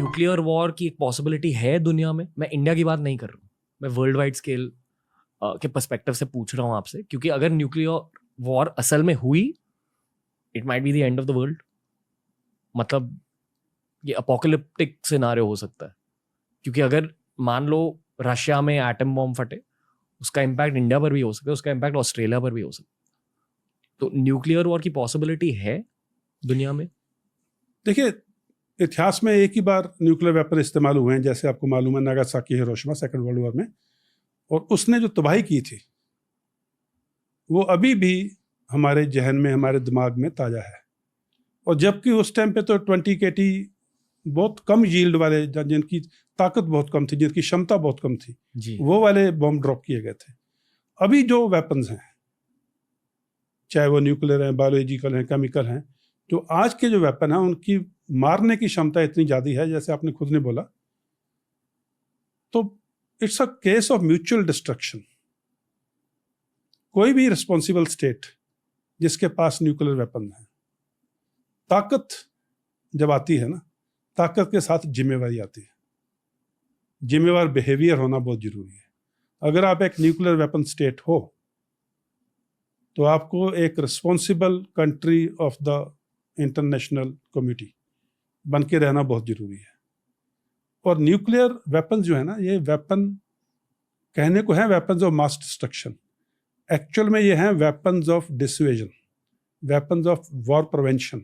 Nuclear war की एक possibility है दुनिया में? मैं इंडिया की बात नहीं कर रहा हूँ, मैं वर्ल्ड वाइड स्केल के पर्सपेक्टिव से पूछ रहा हूँ आपसे, क्योंकि अगर न्यूक्लियर वॉर असल में हुई, it might be the end of the world. मतलब ये अपोकलिप्टिक सिनारियो हो सकता है, क्योंकि अगर मान लो रशिया में एटम बॉम्ब फटे, उसका इम्पैक्ट इंडिया पर भी हो सकता है, उसका इम्पैक्ट ऑस्ट्रेलिया पर भी हो सकता है। तो न्यूक्लियर वॉर की पॉसिबिलिटी है दुनिया में? देखिए, इतिहास में एक ही बार न्यूक्लियर वेपन इस्तेमाल हुए हैं, जैसे आपको मालूम है Nagasaki Hiroshima second world war में, और उसने जो तबाही की थी वो अभी भी हमारे जहन में, हमारे दिमाग में ताज़ा है। और जबकि उस टाइम पे तो 20 KT बहुत कम यील्ड वाले, जिनकी ताकत बहुत कम थी, जिनकी क्षमता बहुत कम थी, वो वाले बॉम्ब ड्रॉप किए गए थे। अभी जो वेपन्स हैं, चाहे वो न्यूक्लियर हैं, बायोलॉजिकल हैं, केमिकल हैं, जो आज के जो वेपन हैं उनकी मारने की क्षमता इतनी ज़्यादा है, जैसे आपने खुद ने बोला, तो it's a case of mutual destruction. कोई भी रिस्पॉन्सिबल स्टेट जिसके पास न्यूक्लियर वेपन है, ताकत जब आती है ना, ताकत के साथ जिम्मेवारी आती है। जिम्मेवार बिहेवियर होना बहुत जरूरी है। अगर आप एक न्यूक्लियर वेपन स्टेट हो तो आपको एक responsible country of the international community बन के रहना बहुत जरूरी है। और न्यूक्लियर वेपन जो है ना, ये वेपन कहने को है weapons of mass destruction, actual में ये हैं weapons of dissuasion, weapons of war prevention.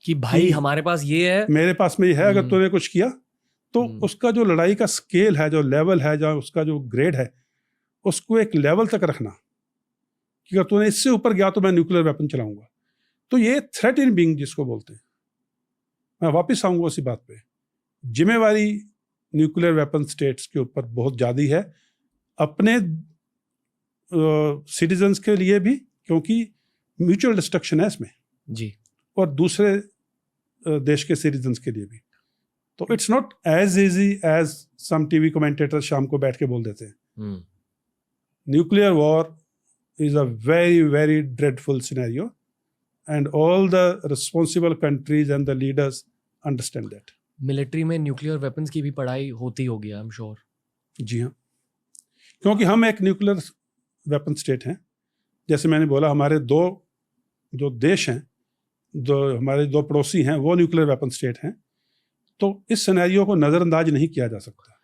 कि भाई हमारे पास ये है, मेरे पास में ये है, अगर तूने कुछ किया तो उसका जो लड़ाई का स्केल है, जो लेवल है, जो उसका जो ग्रेड है, उसको एक लेवल तक रखना कि अगर तूने इससे ऊपर गया तो मैं न्यूक्लियर वेपन चलाऊंगा। तो ये थ्रेट इन बीइंग जिसको बोलते हैं, मैं वापस आऊंगा उसी बात पे। जिम्मेवारी न्यूक्लियर वेपन स्टेट्स के ऊपर बहुत ज़्यादा है, अपने सिटीजन्स के लिए भी, क्योंकि म्यूचुअल डिस्ट्रक्शन है इसमें जी, और दूसरे देश के सिटीजन्स के लिए भी। तो it's not as easy as some TV commentator शाम को बैठ के बोल देते हैं। Nuclear war is a very very dreadful scenario and all the responsible countries and the leaders understand that. Military में न्यूक्लियर वेपन्स की भी पढ़ाई होती होगी, आई एम श्योर। जी हाँ, क्योंकि हम एक न्यूक्लियर वेपन स्टेट हैं। जैसे मैंने बोला, हमारे दो जो देश हैं, जो हमारे दो पड़ोसी हैं, वो न्यूक्लियर वेपन स्टेट हैं। तो इस सिनेरियो को नज़रअंदाज नहीं किया जा सकता।